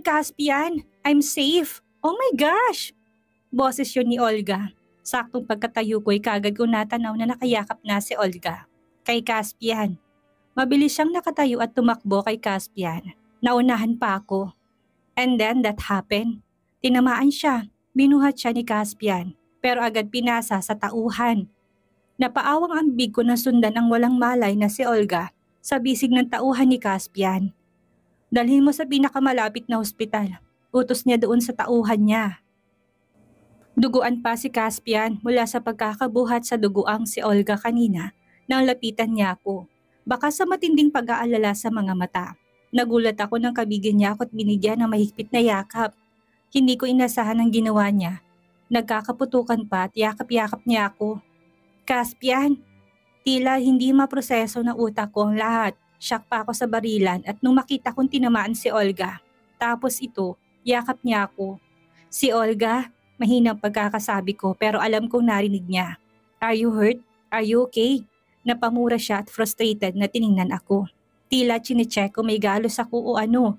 Caspian! I'm safe! Oh my gosh! Boses yun ni Olga. Saktong pagkatayo ko'y kagad ko natanaw na nakayakap na si Olga. Kay Caspian. Mabilis siyang nakatayo at tumakbo kay Caspian. Naunahan pa ako. And then that happened. Tinamaan siya. Binuhat siya ni Caspian. Pero agad pinasa sa tauhan. Napaawang ang big ko na sundan ang walang malay na si Olga sa bisig ng tauhan ni Caspian. Dalhin mo sa pinakamalapit na ospital. Utos niya doon sa tauhan niya. Duguan pa si Caspian mula sa pagkakabuhat sa duguang si Olga kanina nang lapitan niya ako. Baka sa matinding pag-aalala sa mga mata. Nagulat ako nang kabigyan niya ako at binigyan ng mahigpit na yakap. Hindi ko inasahan ang ginawa niya. Nagkakaputukan pa at yakap-yakap niya ako. Caspian, tila hindi maproseso ng utak ko ang lahat. Shock pa ako sa barilan at nung makita kong tinamaan si Olga. Tapos ito, yakap niya ako. Si Olga, mahinang pagkakasabi ko pero alam kong narinig niya. Are you hurt? Are you okay? Napamura siya at frustrated na tiningnan ako. Tila chinecheck ko may galos ako o ano.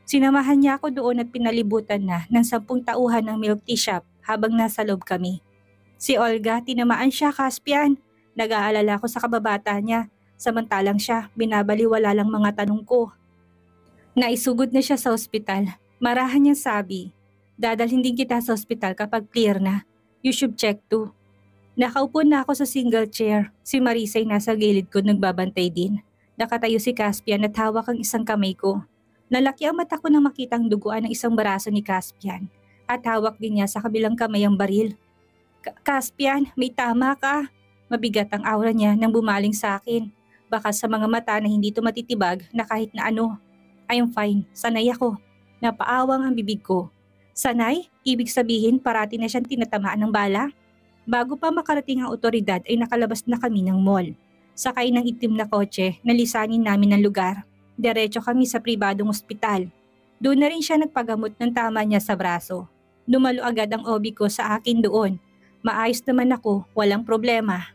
Sinamahan niya ako doon at pinalibutan na ng 10 tauhan ng milk tea shop habang nasa loob kami. Si Olga, tinamaan siya, Caspian. Nag-aalala ko sa kababata niya. Samantalang siya, binabaliwala lang mga tanong ko. Naisugod na siya sa ospital. Marahan niyang sabi. Dadalhin din kita sa ospital kapag clear na. You should check too. Nakaupo na ako sa single chair. Si Marisa ay nasa gilid ko nagbabantay din. Nakatayo si Caspian at hawak ang isang kamay ko. Nalaki ang mata ko nang makitang duguan ng isang baraso ni Caspian. At hawak din niya sa kabilang kamay ang baril. Caspian, may tama ka. Mabigat ang aura niya nang bumaling sa akin. Baka sa mga mata na hindi tumatitibag na kahit na ano. I am fine. Sanay ako. Napaawang ang bibig ko. Sanay? Ibig sabihin parati na siyang tinatamaan ng bala? Bago pa makarating ang otoridad ay nakalabas na kami ng mall. Sakay ng itim na kotse, nalisanin namin ang lugar. Diretso kami sa pribadong ospital. Doon na rin siya nagpagamot ng tama niya sa braso. Dumalo agad ang obi ko sa akin doon. Maayos naman ako, walang problema.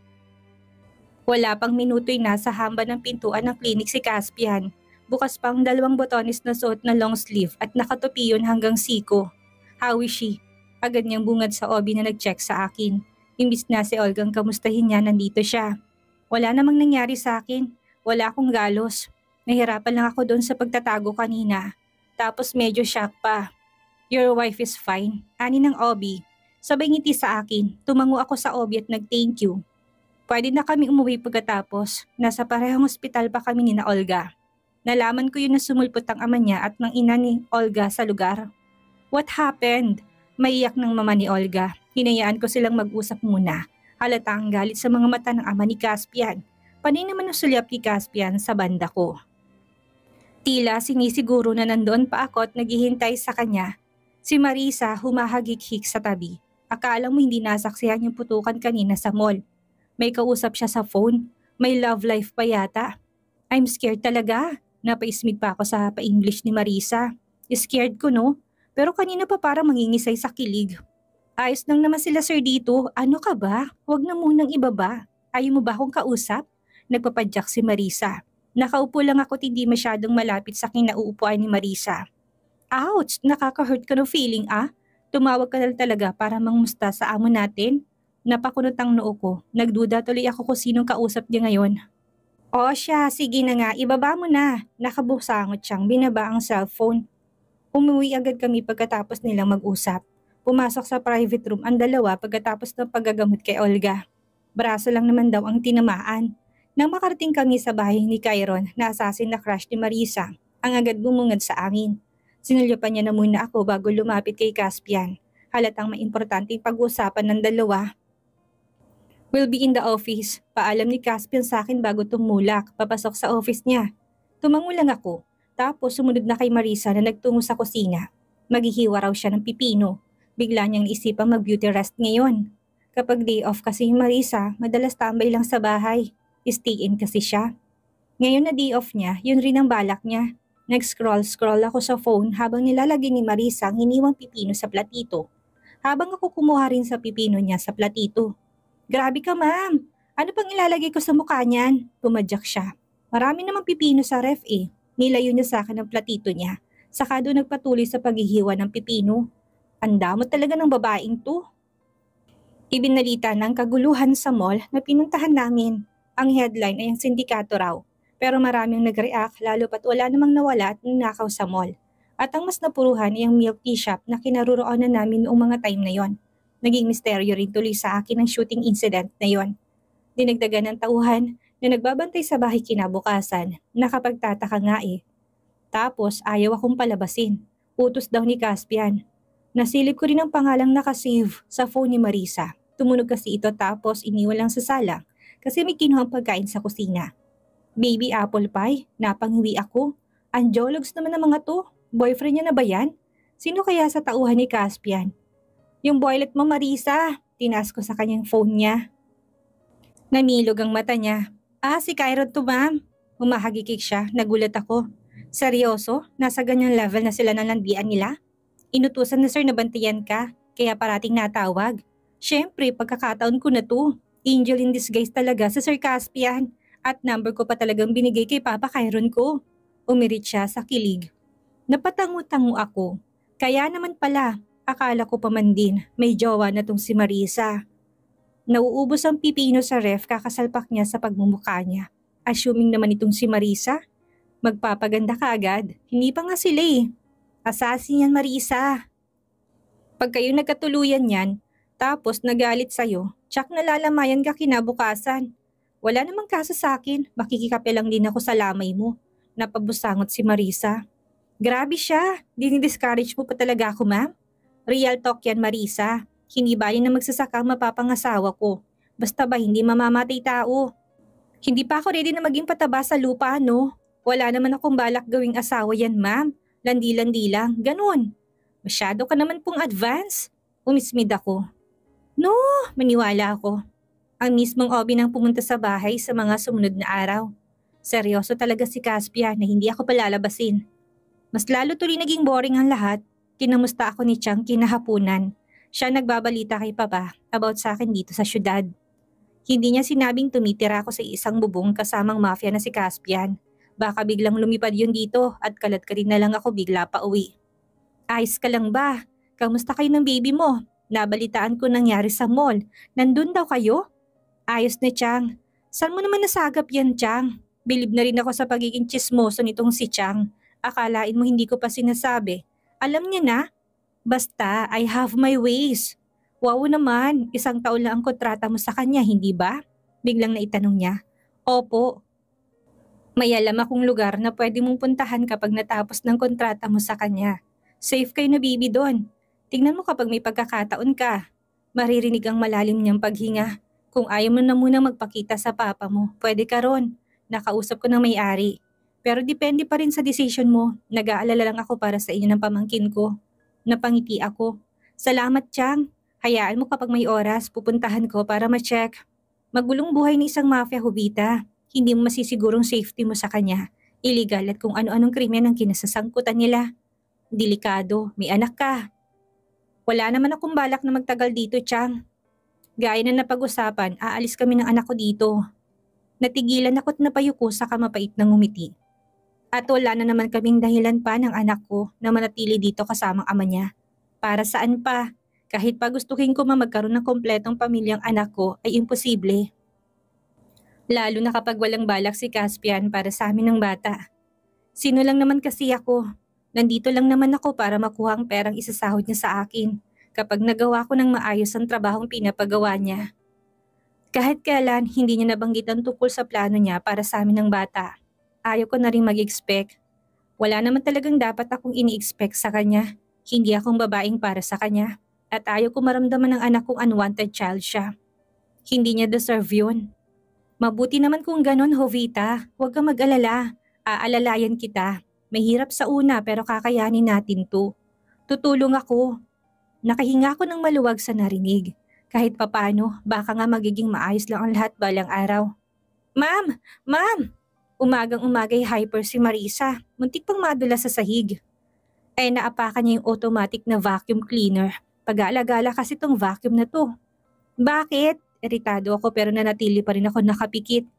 Wala pang minuto'y nasa hamba ng pintuan ng klinik si Caspian. Bukas pang 2 botones na suot na long sleeve at nakatupi yun hanggang siko. How is she? Agad niyang bungad sa obi na nag-check sa akin. Imbis na si Olgang kamustahin niya, nandito siya. Wala namang nangyari sa akin. Wala akong galos. Nahirapan lang ako doon sa pagtatago kanina. Tapos medyo shock pa. Your wife is fine. Ani ng obi. Sabay ngiti sa akin. Tumango ako sa obi at nag-thank you. Pwede na kami umuwi pagkatapos. Nasa parehong ospital pa kami ni na Olga. Nalaman ko yun na sumulpot ang ama niya at ng ina ni Olga sa lugar. What happened? Maiyak ng mama ni Olga. Hinayaan ko silang mag-usap muna. Halata ang galit sa mga mata ng ama ni Caspian. Panay naman ang sulyap ni Caspian sa banda ko. Tila sinisiguro na nandoon pa ako at naghihintay sa kanya. Si Marisa humahagik-hik sa tabi. Akala mo hindi nasaksihan yung putukan kanina sa mall. May kausap siya sa phone. May love life pa yata. I'm scared talaga. Napaismig pa ako sa pa-English ni Marisa. Scared ko no? Pero kanina pa parang mangingisay sa kilig. Ayos lang naman sila sir dito. Ano ka ba? Huwag na munang ibaba. Ayaw mo ba akong kausap? Nagpapadyak si Marisa. Nakaupo lang ako at hindi masyadong malapit sa kinauupuan ni Marisa. Ouch! Nakaka-hurt ka ng feeling ah? Tumawag ka na talaga para mangmusta sa amo natin? Napakunot ang noo ko. Nagduda tuloy ako kung sinong kausap niya ngayon. O siya, sige na nga, ibaba mo na. Nakabusangot siyang binaba ang cellphone. Umuwi agad kami pagkatapos nilang mag-usap. Pumasok sa private room ang dalawa pagkatapos ng paggagamot kay Olga. Braso lang naman daw ang tinamaan. Nang makarating kami sa bahay ni Kyron na assassin na crush ni Marisa, ang agad bumungad sa amin. Sinulyapan niya na muna ako bago lumapit kay Caspian. Halatang may importanteng pag-uusapan ng dalawa. We'll be in the office. Paalam ni Caspian sa akin bago tumulak, papasok sa office niya. Tumango lang ako. Tapos sumunod na kay Marisa na nagtungo sa kusina. Maghihiwa raw siya ng pipino. Bigla niyang naisipang mag-beauty rest ngayon. Kapag day off kasi yung Marisa, madalas tambay lang sa bahay. Stay in kasi siya. Ngayon na day off niya, yun rin ang balak niya. Nag-scroll ako sa phone habang nilalagay ni Marisa ang iniwang pipino sa platito. Habang ako kumuha rin sa pipino niya sa platito. Grabe ka ma'am! Ano pang ilalagay ko sa mukha niyan? Pumadyak siya. Marami namang pipino sa ref eh. Nilayo niya sa akin ang platito niya. Saka doon nagpatuloy sa paghihiwa ng pipino. Ang damot talaga ng babaeng to. Ibinalita ng kaguluhan sa mall na pinuntahan namin. Ang headline ay ang sindikato raw. Pero maraming nag-react lalo pat wala namang nawala at ninakaw sa mall. At ang mas napuruhan ay ang milk tea shop na kinaroroonan namin noong mga time na yon. Naging misteryo rin tuloy sa akin ang shooting incident na yon. Dinagdagan ng tauhan na nagbabantay sa bahay kinabukasan. Nakapagtataka nga eh. Tapos ayaw akong palabasin. Utos daw ni Caspian. Nasilip ko rin ang pangalang nakasave sa phone ni Marisa. Tumunog kasi ito tapos iniwan lang sa sala kasi may kinuhang pagkain sa kusina. Baby apple pie, napanghiwi ako. Ang jologs naman ng mga to. Boyfriend niya na ba yan? Sino kaya sa tauhan ni Caspian? Yung boylet mo Marisa, tinaas ko sa kanyang phone niya. Namilog ang mata niya. Si Kyron to ma'am. Humahagikik siya, nagulat ako. Seryoso? Nasa ganyang level na sila ng landian nila? Inutusan na sir na bantayan ka, kaya parating natawag. Siyempre, pagkakataon ko na to. Angel in disguise talaga sa Sir Caspian. At number ko pa talagang binigay kay Papa Kyron ko. Umirit siya sa kilig. Napatango-tango ako. Kaya naman pala, akala ko pa man din may jowa na tong si Marisa. Nauubos ang pipino sa ref kakasalpak niya sa pagmumukha niya. Assuming naman itong si Marisa, magpapaganda ka agad. Hindi pa nga sila eh. Assassin yan Marisa. Pag kayo nagkatuluyan yan, tapos nagalit sa'yo, tsak nalalamayan ka kinabukasan. Wala namang kaso sa akin, makikikape lang din ako sa lamay mo. Napabusangot si Marisa. Grabe siya, dinidiscourage mo pa talaga ako ma'am. Real talk yan Marisa, hindi bali na magsasaka mapapangasawa ko. Basta ba hindi mamamatay tao. Hindi pa ako ready na maging pataba sa lupa no. Wala naman akong balak gawing asawa yan ma'am. Landi-landi lang, ganun. Masyado ka naman pong advance. Umismid ako. No, maniwala ako. Ang mismong Obi nang pumunta sa bahay sa mga sumunod na araw. Seryoso talaga si Caspia na hindi ako palalabasin. Mas lalo tuloy naging boring ang lahat. Kinamusta ako ni Chang kinahapunan. Siya nagbabalita kay Papa about sa akin dito sa syudad. Hindi niya sinabing tumitira ako sa isang bubong kasamang mafia na si Caspian. Baka biglang lumipad yun dito at kalat ka rin na lang ako bigla pa uwi. Ayos ka lang ba? Kamusta kayo ng baby mo? Nabalitaan ko nangyari sa mall. Nandun daw kayo? Ayos na Chang. Saan mo naman nasagap yan Chang? Bilib na rin ako sa pagiging chismoso nitong si Chang. Akalain mo hindi ko pa sinasabi. Alam niya na. Basta, I have my ways. Wow naman, 1 taon lang ang kontrata mo sa kanya, hindi ba? Biglang naitanong niya. Opo. May alam akong lugar na pwede mong puntahan kapag natapos ng kontrata mo sa kanya. Safe kayo na baby doon. Tingnan mo kapag may pagkakataon ka. Maririnig ang malalim niyang paghinga. Kung ayaw mo na muna magpakita sa papa mo, pwede ka ron. Nakausap ko ng may-ari. Pero depende pa rin sa decision mo. Nag-aalala lang ako para sa inyo ng pamangkin ko. Napangiti ako. Salamat Chang. Hayaan mo kapag may oras, pupuntahan ko para ma-check. Magulong buhay ni isang mafia hubita. Hindi mo masisigurong safety mo sa kanya. Illegal at kung ano-anong krimen ang kinasasangkutan nila. Delikado, may anak ka. Wala naman akong balak na magtagal dito, Chang. Gaya na napag-usapan, aalis kami ng anak ko dito. Natigilan ako't napayuko sa kamapait ng ngumiti. At wala na naman kaming dahilan pa ng anak ko na manatili dito kasamang ama niya. Para saan pa? Kahit pa gustuhin ko magkaroon ng kompletong pamilyang anak ko ay imposible. Lalo na kapag walang balak si Caspian para sa amin ng bata. Sino lang naman kasi ako? Nandito lang naman ako para makuha ang perang isasahod niya sa akin kapag nagawa ko ng maayos ang trabahong pinapagawa niya. Kahit kailan hindi niya nabanggit ang tungkol sa plano niya para sa amin ng bata. Ayaw ko na rin mag-expect. Wala naman talagang dapat akong ini-expect sa kanya. Hindi akong babaeng para sa kanya. At ayaw ko maramdaman ng anak kong unwanted child siya. Hindi niya deserve yun. Mabuti naman kung ganon, Jovita. Huwag kang mag-alala. Aalalayan kita. Mahirap sa una pero kakayanin natin to. Tutulong ako. Nakahinga ako ng maluwag sa narinig. Kahit papano, baka nga magiging maayos lang ang lahat balang araw. Ma'am! Ma'am! Umagang-umagay hyper si Marisa. Muntik pang madula sa sahig. Naapakan niya yung automatic na vacuum cleaner. Pag-aalagala kasi tong vacuum na to. Bakit? Iritado ako pero nanatili pa rin ako nakapikit.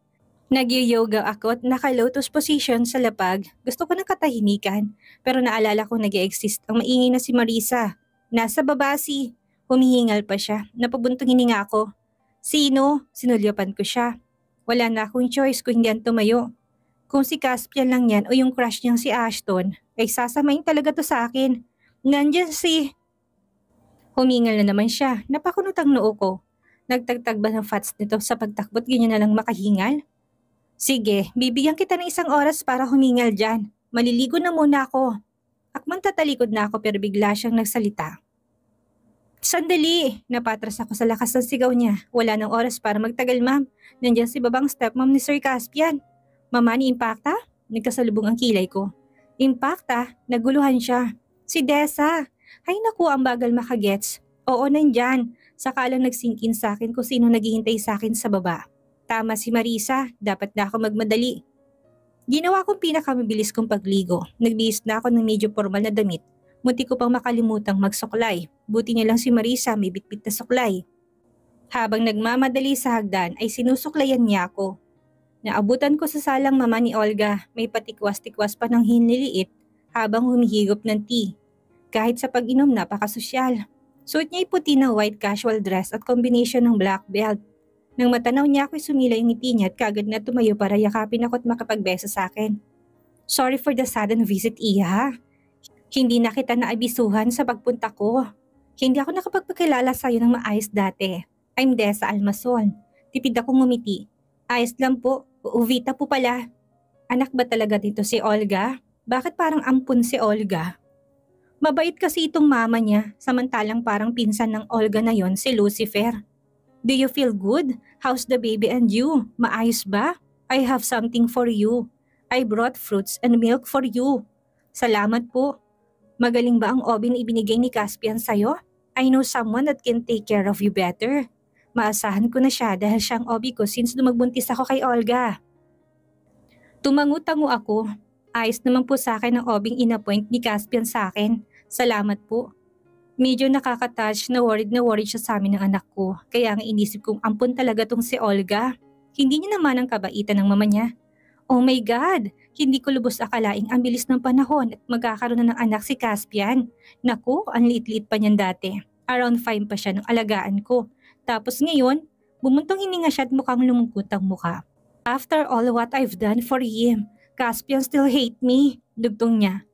Nag-yoga ako at naka-lotus position sa lapag. Gusto ko ng katahimikan, pero naalala ko nag-exist ang maingay na si Marisa. Nasa baba si. Humihingal pa siya. Napabuntong hininga ako. Sino? Sinulyapan ko siya. Wala na akong choice kung hindi yan tumayo. Kung si Caspian lang yan o yung crush niyang si Ashton, ay sasamain talaga to sa akin. Nandyan si. Humingal na naman siya. Napakunot ang noo ko. Nagtagtag ba ng fats nito sa pagtakbot ganyan na lang makahingal? Sige, bibigyan kita ng 1 oras para humingal dyan. Maliligo na muna ako. Akmang tatalikod na ako pero bigla siyang nagsalita. Sandali! Napatras ako sa lakas ng sigaw niya. Wala nang oras para magtagal, ma'am. Nandiyan si babang stepmom ni Sir Caspian. Mama ni Impacta? Nagkasalubong ang kilay ko. Impacta? Naguluhan siya. Si Dessa. Ay naku, ang bagal makagets. Oo, nandyan. Saka lang nagsinkin sa akin kung sino naghihintay sa akin sa baba. Tama si Marisa, dapat na ako magmadali. Ginawa kong pinakamabilis kong pagligo. Nagbihis na ako ng medyo formal na damit. Munti ko pang makalimutang magsuklay. Buti niya lang si Marisa may bitbit na suklay. Habang nagmamadali sa hagdan ay sinusuklayan niya ako. Naabutan ko sa salang mama ni Olga, may patikwas-tikwas pa ng hinliliit habang humihigop ng tea. Kahit sa pag-inom napakasosyal. Suot niya ay puti na white casual dress at combination ng black belt. Nang matanaw niya ako'y sumilay ang ngiti niya at kagad na tumayo para yakapin ako at makapagbeso sa akin. Sorry for the sudden visit, Iha. Hindi na kita naabisuhan sa pagpunta ko. Hindi ako nakapagpakilala sa'yo ng maayos dati. I'm Dessa Almasol. Tipid akong ngumiti. Ayos lang po. Uvita po pala. Anak ba talaga dito si Olga? Bakit parang ampun si Olga? Mabait kasi itong mama niya, samantalang parang pinsan ng Olga na yon si Lucifer. Do you feel good? How's the baby and you? Maayos ba? I have something for you. I brought fruits and milk for you. Salamat po. Magaling ba ang obi na ibinigay ni Caspian sa'yo? I know someone that can take care of you better. Maasahan ko na siya dahil siyang obi ko since dumagbuntis ako kay Olga. Tumangu-tango ako. Ayos naman po sa akin ang obing inappoint ni Caspian sa akin. Salamat po. Medyo nakaka-touch na worried siya sa amin ng anak ko. Kaya nga inisip kong ampun talaga tong si Olga. Hindi niya naman ang kabaitan ng mama niya. Oh my God! Hindi ko lubos akalaing ang bilis ng panahon at magkakaroon na ng anak si Caspian. Naku, ang liit-liit pa niyan dati. Around 5 pa siya nung alagaan ko. Tapos ngayon, bumuntong hininga siya at mukhang lumungkot ang mukha. After all what I've done for him, Caspian still hate me. Dugtong niya.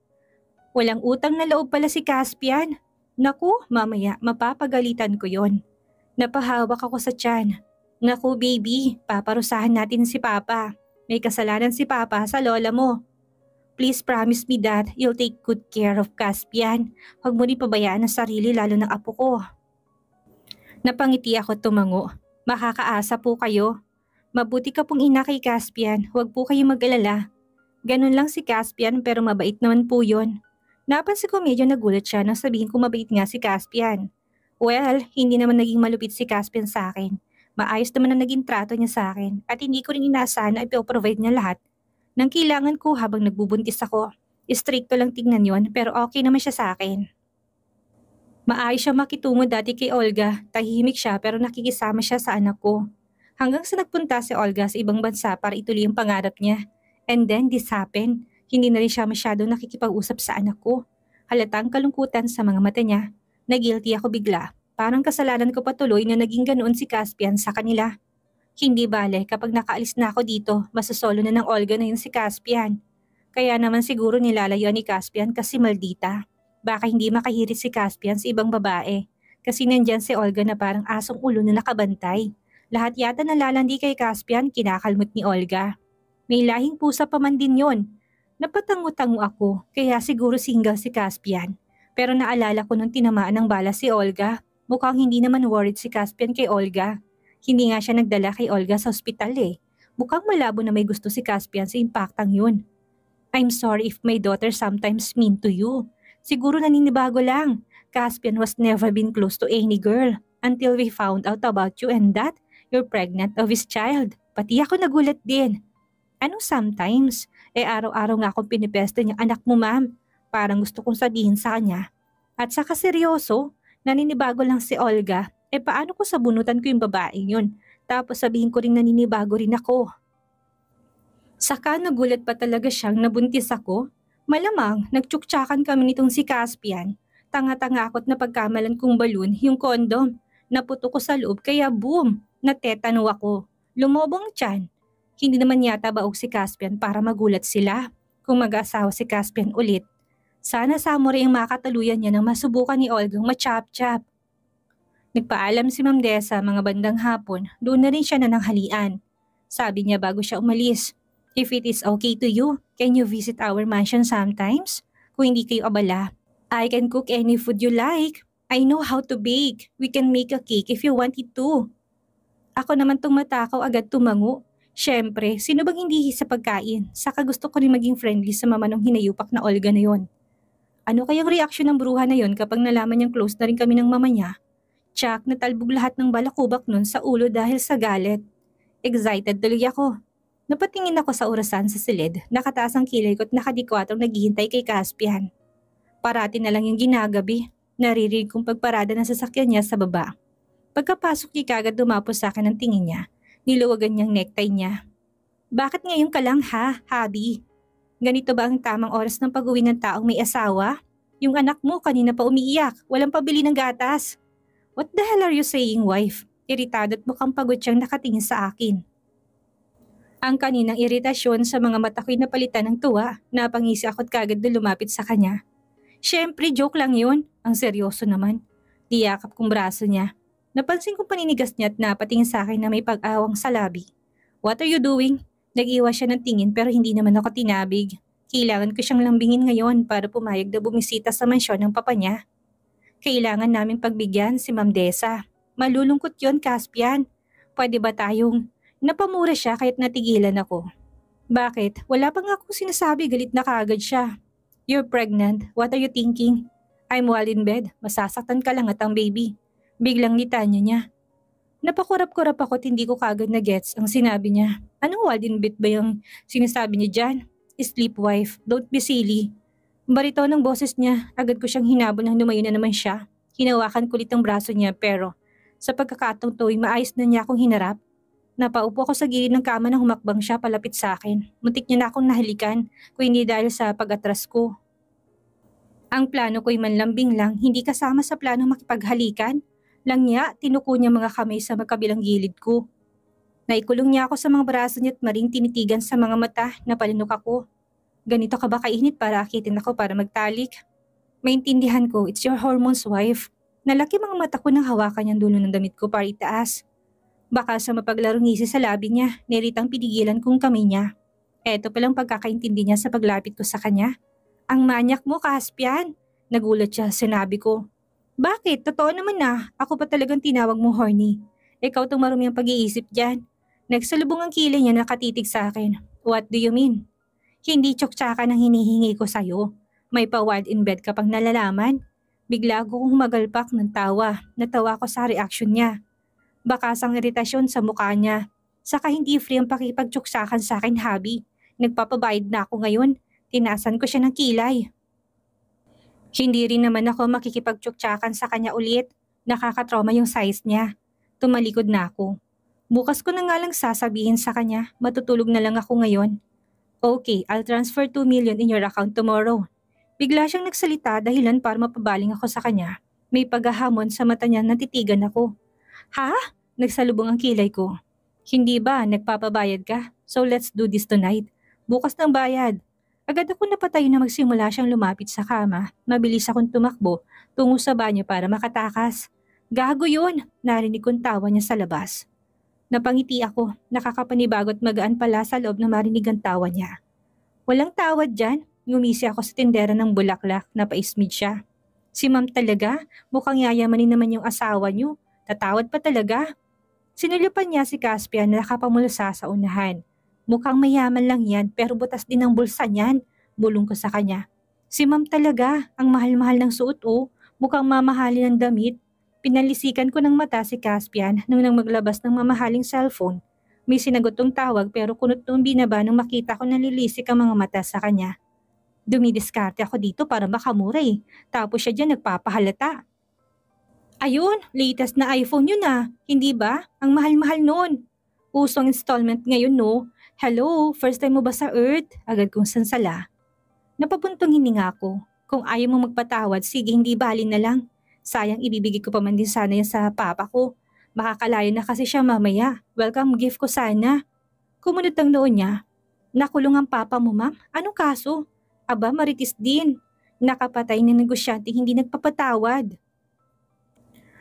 Walang utang na loob pala si Caspian. Naku, mamaya mapapagalitan ko yon. Napahawak ako sa tiyan. Naku baby, paparusahan natin si Papa. May kasalanan si Papa sa lola mo. Please promise me that you'll take good care of Caspian. Huwag mo rin pabayaan ang sarili lalo ng apo ko. Napangiti ako tumango. Makakaasa po kayo. Mabuti ka pong ina kay Caspian. Huwag po kayong mag-alala. Ganun lang si Caspian pero mabait naman po yon. Napansin ko medyo nagulat siya nang sabihin ko mabait nga si Caspian. Well, hindi naman naging malupit si Caspian sa akin. Maayos naman ang naging trato niya sa akin at hindi ko rin inaasahan na ipoprovide niya lahat ng kailangan ko habang nagbubuntis ako. Istrikto lang tignan yon pero okay naman siya sa akin. Maayos siya makitungo dati kay Olga, tahimik siya pero nakikisama siya sa anak ko. Hanggang sa nagpunta si Olga sa ibang bansa para ituloy ang pangarap niya. And then this happened. Hindi na rin siya masyadong nakikipag-usap sa anak ko. Halatang kalungkutan sa mga mata niya. Na-guilty ako bigla. Parang kasalanan ko patuloy na naging ganoon si Caspian sa kanila. Hindi bale kapag nakaalis na ako dito, masasolo na ng Olga na yun si Caspian. Kaya naman siguro nilalayuan ni Caspian kasi maldita. Baka hindi makahirit si Caspian sa ibang babae. Kasi nandyan si Olga na parang asong ulo na nakabantay. Lahat yata nalalandi kay Caspian kinakalmot ni Olga. May lahing pusa pa man din yon. Napatango-tango ako, kaya siguro single si Caspian. Pero naalala ko nung tinamaan ng bala si Olga, mukhang hindi naman worried si Caspian kay Olga. Hindi nga siya nagdala kay Olga sa ospital eh. Mukhang malabo na may gusto si Caspian sa impactang yun. I'm sorry if my daughter sometimes mean to you. Siguro naninibago lang. Caspian was never been close to any girl until we found out about you and that you're pregnant of his child. Pati ako nagulat din. Anong sometimes? Araw-araw nga akong pinipesta niya, anak mo ma'am. Parang gusto kong sabihin sa kanya. At saka seryoso, naninibago lang si Olga. Paano ko sabunutan ko yung babaeng yun? Tapos sabihin ko rin naninibago rin ako. Saka nagulat pa talaga siyang nabuntis ako. Malamang, nagtsuktsakan kami nitong si Caspian. Tanga-tanga ako't napagkamalan kong balon yung kondom. Naputo ko sa loob kaya boom, natetano ako. Lumobong tiyan. Hindi naman yata baog si Caspian para magulat sila. Kung mag-asawa si Caspian ulit. Sana samore ang makataluyan niya nang masubukan ni Olgang machap-chap. Nagpaalam si Ma'am Desa mga bandang hapon, doon na rin siya nananghalian. Sabi niya bago siya umalis, "If it is okay to you, can you visit our mansion sometimes? Kung hindi kayo abala, I can cook any food you like. I know how to bake. We can make a cake if you want it to." Ako naman tong matakaw agad tumango. Siyempre, sino bang hindi sa pagkain? Saka gusto ko rin maging friendly sa mama ng hinayupak na Olga na yon. Ano kayang reaksyon ng bruha na yon kapag nalaman niyang close na rin kami ng mama niya? Tsak, natalbog lahat ng balakubak nun sa ulo dahil sa galit. Excited tuloy ako. Napatingin ako sa orasan sa silid, nakataas ang kilay ko't nakadikwatong naghihintay kay Caspian. Parati na lang yung ginagabi. Naririnig kong pagparada ng sasakyan niya sa baba. Pagkapasok niya kagad dumapos sa akin ang tingin niya. Niluwagan niyang necktie niya. "Bakit ngayon ka lang ha, Habi? Ganito ba ang tamang oras ng pag-uwi ng taong may asawa? Yung anak mo kanina pa umiiyak, walang pabili ng gatas." "What the hell are you saying, wife?" Iritado't mukhang pagod siyang nakatingin sa akin. Ang kaninang iritasyon sa mga mata ko'y napalitan ng tuwa, napangisi ako't kagad na lumapit sa kanya. Siyempre, joke lang yun. Ang seryoso naman. Diyakap kong braso niya. Napansin kong paninigas niya at napatingin sa akin na may pag-awang sa labi. "What are you doing?" Nag-iwas siya ng tingin pero hindi naman ako tinabig. Kailangan ko siyang lambingin ngayon para pumayag na bumisita sa mansyon ng papa niya. Kailangan naming pagbigyan si Ma'am Desa. Malulungkot yon, Caspian. Pwede ba tayong... Napamura siya kahit natigilan ako. "Bakit? Wala pa nga akong sinasabi, galit na kaagad siya." "You're pregnant. What are you thinking?" "I'm well in bed. Masasaktan ka lang at ang baby." Biglang litanya niya. Napakurap-kurap ako at hindi ko kaagad na gets ang sinabi niya. Anong wild in bed ba yung sinasabi niya dyan? "Sleep, wife. Don't be silly." Barito ng boses niya, agad ko siyang hinabol nang lumayo na naman siya. Hinawakan kulit ang braso niya pero sa pagkakataong to ay maayos na niya akong hinarap. Napaupo ako sa gilid ng kama nang humakbang siya palapit sa akin. Muntik niya na akong nahalikan kung hindi dahil sa pag-atras ko. Ang plano ko'y manlambing lang, hindi kasama sa planong makipaghalikan. Langya, tinuko niya mga kamay sa magkabilang gilid ko. Naikulong niya ako sa mga braso niya at maring tinitigan sa mga mata na palinok ako. "Ganito ka ba kainit para akitin ako para magtalik?" Maintindihan ko, it's your hormones, wife. Nalaki mga mata ko nang hawakan niyang dulo ng damit ko para itaas. Baka sa mapaglarong ngisi sa labi niya, niritang pinigilan kong kamay niya. Eto palang pagkakaintindi niya sa paglapit ko sa kanya. "Ang manyak mo, Caspian." Nagulat siya, sinabi ko. "Bakit? Totoo naman na. Ako pa talagang tinawag mo horny. Ikaw tong marumi ang pag-iisip dyan." Nagsalubong ang kilay niya nakatitig sa akin. "What do you mean?" "Hindi tsuktsakan ang hinihingi ko sa'yo. May pa-wild in bed ka pang nalalaman." Bigla akong humagalpak ng tawa. Natawa ko sa reaksyon niya. Bakas ang iritasyon sa mukha niya. Saka hindi free ang pakipagtsuksakan sa akin, Habi. Nagpapabayad na ako ngayon. Tinasan ko siya ng kilay. Hindi rin naman ako makikipagtsuksakan sa kanya ulit. Nakakatrauma yung size niya. Tumalikod na ako. Bukas ko na nga lang sasabihin sa kanya, matutulog na lang ako ngayon. "Okay, I'll transfer 2 million in your account tomorrow." Bigla siyang nagsalita dahilan para mapabaling ako sa kanya. May paghahamon sa mata niya, natitigan ako. "Ha?" Nagsalubong ang kilay ko. "Hindi ba, nagpapabayad ka? So let's do this tonight. Bukas ng bayad." Agad ako napatayo na magsimula siyang lumapit sa kama. Mabilis akong tumakbo tungo sa banyo para makatakas. "Gago yun!" Narinig kong tawa niya sa labas. Napangiti ako, nakakapanibago at magaan pala sa loob na marinig ang tawa niya. "Walang tawad dyan." Ngumisi ako sa tindera ng bulaklak na paismid siya. "Si ma'am talaga? Mukhang yayamanin naman yung asawa niyo. Tatawad pa talaga." Sinulupan niya si Caspian na nakapamulsa sa unahan. "Mukhang mayaman lang yan pero butas din ang bulsa niyan." Bulong ko sa kanya. "Si ma'am talaga, ang mahal-mahal ng suot oh. Mukhang mamahalin ang damit." Pinalisikan ko ng mata si Caspian nung nang maglabas ng mamahaling cellphone. May sinagot tong tawag pero kunot tong binaba nang makita ko nalilisik ang mga mata sa kanya. Dumidiskarte ako dito para makamura eh. Tapos siya dyan nagpapahalata. "Ayun, latest na iPhone yun ah. Hindi ba? Ang mahal-mahal noon. Usong installment ngayon no. Hello, first time mo ba sa Earth? Agad kong sansala. Napapuntong hininga ko. Kung ayaw mo magpatawad, sige hindi bali na lang. Sayang ibibigay ko pa man din sana yan sa papa ko. Makakalayo na kasi siya mamaya. Welcome gift ko sana. Kumunot ang noon niya. Nakulong ang papa mo, ma'am? Anong kaso? Aba, maritis din. Nakapatay na negosyante hindi nagpapatawad.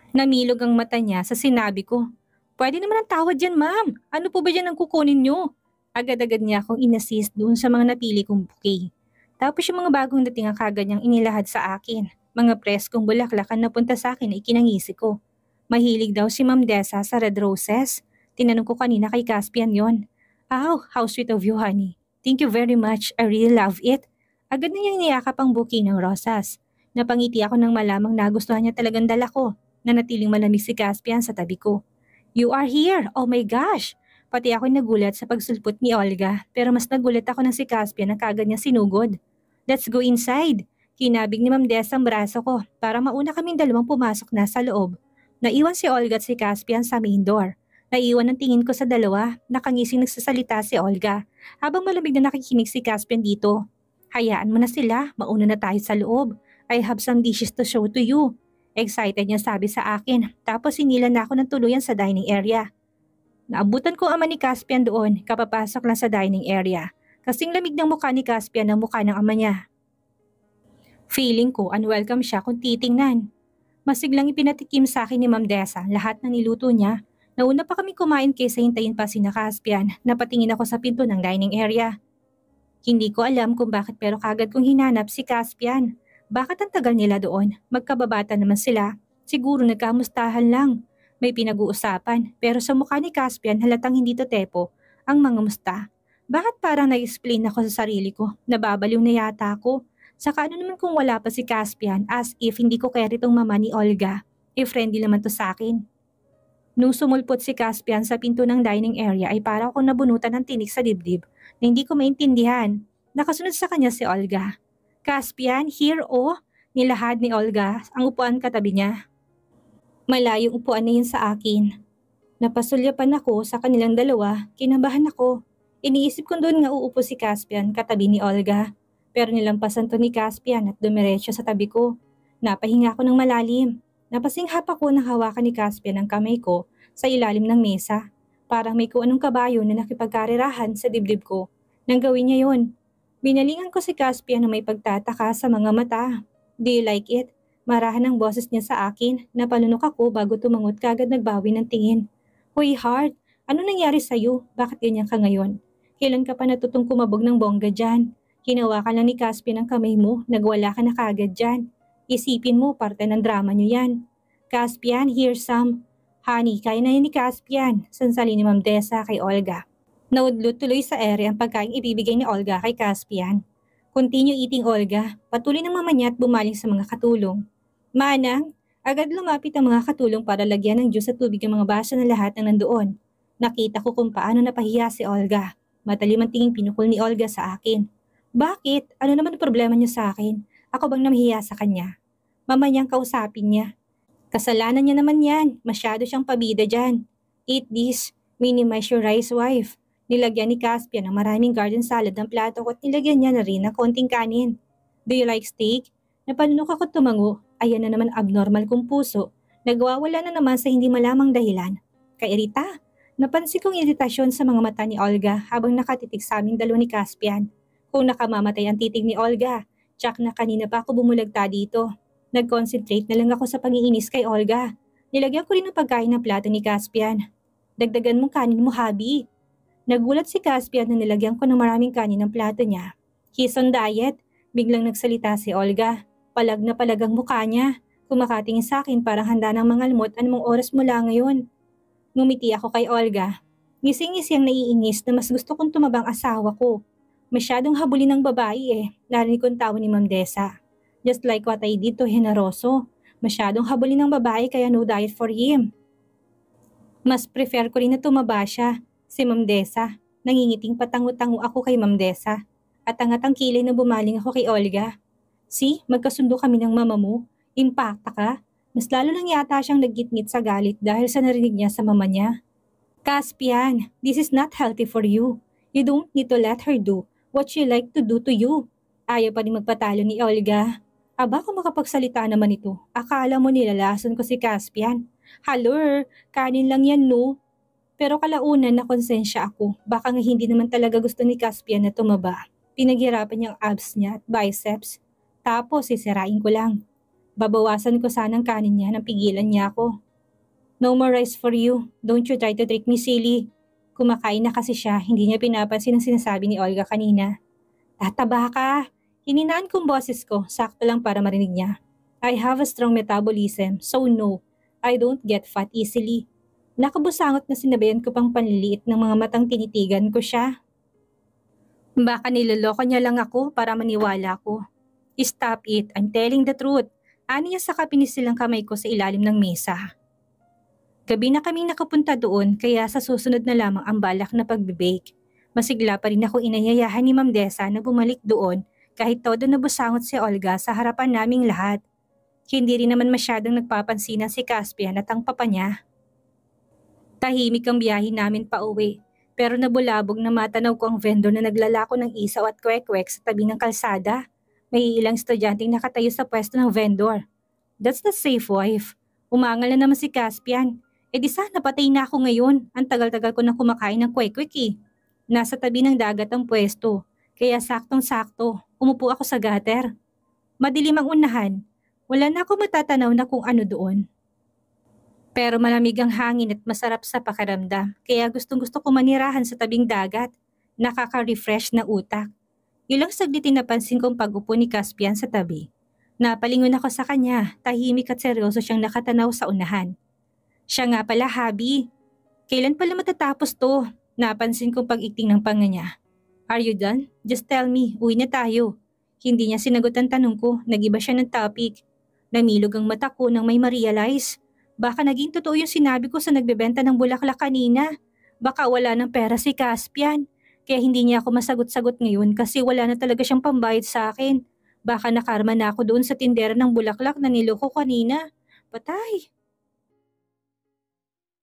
Namilog ang mata niya sa sinabi ko. Pwede naman ang tawad yan, ma'am. Ano po ba yan ang kukunin niyo? Agad-agad niya akong inassist doon sa mga napili kong bouquet. Tapos yung mga bagong dating ang kagad niyang inilahad sa akin. Mga preskong bulaklak ang napunta sa akin na ikinangisi ko. Mahilig daw si Ma'am Dessa sa red roses. Tinanong ko kanina kay Caspian yon. Oh, how sweet of you, honey. Thank you very much. I really love it. Agad na niyang niyakap ang bouquet ng rosas. Napangiti ako nang malamang nagustuhan niya talagang dala ko. Nanatiling malamig si Caspian sa tabi ko. You are here! Oh my gosh! Pati ako nagulat sa pagsulpot ni Olga, pero mas nagulat ako ng si Caspian na kagad niya sinugod. Let's go inside! Kinabig ni Ma'am Des ang braso ko para mauna kaming dalawang pumasok na sa loob. Naiwan si Olga at si Caspian sa main door. Naiwan ang tingin ko sa dalawa, nakangising nagsasalita si Olga, habang malamig na nakikinig si Caspian dito. Hayaan mo na sila, mauna na tayo sa loob. I have some dishes to show to you. Excited niya sabi sa akin, tapos sinila na ako ng tuluyan sa dining area. Naabutan ko ang ama ni Caspian doon, kapapasok lang sa dining area. Kasing lamig ng mukha ni Caspian ng mukha ng ama niya. Feeling ko unwelcome siya kung titingnan. Masiglang ipinatikim sa akin ni Ma'am Dessa lahat ng niluto niya. Nauna pa kami kumain kaysa hintayin pa sina Caspian, napatingin ako sa pinto ng dining area. Hindi ko alam kung bakit pero kagad kong hinanap si Caspian. Bakit ang tagal nila doon? Magkababata naman sila. Siguro nagkamustahan lang. May pinag-uusapan pero sa mukha ni Caspian halatang hindi to tepo ang mga musta. Bakit parang na-explain ako sa sarili ko? Nababaliw na yata ako. Saka ano naman kung wala pa si Caspian as if hindi ko kaya itong mama ni Olga. Friendly naman to sa akin. Nung sumulpot si Caspian sa pinto ng dining area ay para akong nabunutan ng tinik sa dibdib na hindi ko maintindihan. Nakasunod sa kanya si Olga. Caspian, here oh. Nilahad ni Olga ang upuan katabi niya. Malayong upuan na yun sa akin. Napasulyapan ako sa kanilang dalawa, kinabahan ako. Iniisip ko doon nga uupo si Caspian katabi ni Olga. Pero nilampasan to ni Caspian at dumiretso sa tabi ko. Napahinga ako ng malalim. Napasinghap ako nang hawakan ni Caspian ang kamay ko sa ilalim ng mesa. Parang may kung anong kabayo na nakipagkarirahan sa dibdib ko. Nang gawin niya yon. Binalingan ko si Caspian na may pagtataka sa mga mata. Do you like it? Marahan ang boses niya sa akin. Napalunok ako bago tumangot kagad nagbawi ng tingin. Hoy Heart, ano nangyari sa'yo? Bakit ganyan ka ngayon? Kailan ka pa natutong kumabog ng bongga dyan? Hinawakan lang ni Caspian ang kamay mo, nagwala ka na kagad dyan. Isipin mo, parte ng drama niyo yan. Caspian, here's some. Honey, kaya na yan ni Caspian. Sansali ni Ma'am Dessa kay Olga. Naudlot tuloy sa ere ang pagkain ibibigay ni Olga kay Caspian. Continue eating Olga. Patuloy ng mama niya at bumaling sa mga katulong. Manang, agad lumapit ang mga katulong para lagyan ng juice at tubig ang mga baso na lahat ng nandoon. Nakita ko kung paano napahiya si Olga. Matalim ang tingin pinukol ni Olga sa akin. Bakit? Ano naman ang problema niya sa akin? Ako bang namahiya sa kanya? Mama niyang kausapin niya. Kasalanan niya naman yan. Masyado siyang pabida dyan. Eat this. Minimize your rice, wife. Nilagyan ni Caspian ng maraming garden salad ng plato ko at nilagyan niya na rin ng konting kanin. Do you like steak? Napalunok ako tumango. Ayan na naman abnormal kong puso. Nagwawala na naman sa hindi malamang dahilan. Kay Rita, napansin kong iritasyon sa mga mata ni Olga habang nakatitig sa aming dalawa ni Caspian. Kung nakamamatay ang titig ni Olga, tsak na kanina pa ako bumulagta dito. Nag-concentrate na lang ako sa pangiinis kay Olga. Nilagyan ko rin ng pagkain ng plato ni Caspian. Dagdagan mong kanin mo, Habi. Nagulat si Caspian na nilagyan ko ng maraming kanin ng plato niya. He's on diet. Biglang nagsalita si Olga. Palag na palag ang mukha niya. Kumakatingin sa akin parang handa ng mangalmot anong oras mula ngayon. Ngumiti ako kay Olga. Ngising-ngisi ang naiinis na mas gusto kong tumabang asawa ko. Masyadong habulin ng babae eh. Narinig kong tawa ni Ma'am Dessa. Just like what I did to Generoso. Masyadong habulin ng babae kaya no diet for him. Mas prefer ko rin na tumaba siya. Si Ma'am Dessa. Nangingiting patango-tango ako kay Ma'am Dessa. At angat ang kilay na bumaling ako kay Olga. See, magkasundo kami ng mama mo. Impacta ka. Mas lalo lang yata siyang naggitngit sa galit dahil sa narinig niya sa mama niya. Caspian, this is not healthy for you. You don't need to let her do what she like to do to you. Ayaw pa rin magpatalo ni Olga. Aba kung makapagsalita naman ito, akala mo nilalason ko si Caspian. Halor, kanin lang yan no. Pero kalaunan na konsensya ako, baka nga hindi naman talaga gusto ni Caspian na tumaba. Pinaghirapan niyang abs niya at biceps. Tapos sisirain ko lang. Babawasan ko sanang kanin niya nang pigilan niya ako. No more rice for you. Don't you try to trick me, silly. Kumakain na kasi siya, hindi niya pinapansin ang sinasabi ni Olga kanina. Tataba ka. Hininaan kong boses ko, sakto lang para marinig niya. I have a strong metabolism, so no, I don't get fat easily. Nakabusangot na sinabayan ko pang panliliit ng mga matang tinitigan ko siya. Baka niloloko niya lang ako para maniwala ko. Stop it, I'm telling the truth. Ani niya sa kapinisilang kamay ko sa ilalim ng mesa. Gabi na kaming nakapunta doon kaya sa susunod na lamang ang balak na pagbe-bake. Masigla pa rin ako inayayahan ni Ma'am Desa na bumalik doon kahit todo nabusangot si Olga sa harapan naming lahat. Hindi rin naman masyadong nagpapansinan si Caspian at ang papa niya. Tahimik ang biyahe namin pa uwi, pero nabulabog na matanaw ko ang vendor na naglalako ng isaw at kwek-kwek sa tabi ng kalsada. May ilang estudyanteng nakatayo sa pwesto ng vendor. That's the safe wife. Umangal na naman si Caspian. E di sana patay na ako ngayon. Ang tagal-tagal ko na kumakain ng kwek-kwek eh. Nasa tabi ng dagat ang pwesto, kaya saktong-sakto, umupo ako sa gutter. Madilim ang unahan, wala na ako matatanaw na kung ano doon. Pero malamig ang hangin at masarap sa pakiramdam, kaya gustong-gusto ko manirahan sa tabing dagat. Nakaka-refresh na utak. Ilang saglitin napansin kong pag-upo ni Caspian sa tabi. Napalingon ako sa kanya, tahimik at seryoso siyang nakatanaw sa unahan. Siya nga pala, Habi. Kailan pala matatapos to? Napansin kong pag-ikting ng panga niya. Are you done? Just tell me, uwi na tayo. Hindi niya sinagot ang tanong ko, nag-iba siya ng topic. Namilog ang mata ko nang may ma-realize. Baka naging totoo yung sinabi ko sa nagbebenta ng bulaklak kanina. Baka wala ng pera si Caspian. Kaya hindi niya ako masagot-sagot ngayon kasi wala na talaga siyang pambayad sa akin. Baka nakarma na ako doon sa tindera ng bulaklak na niloko kanina. Patay.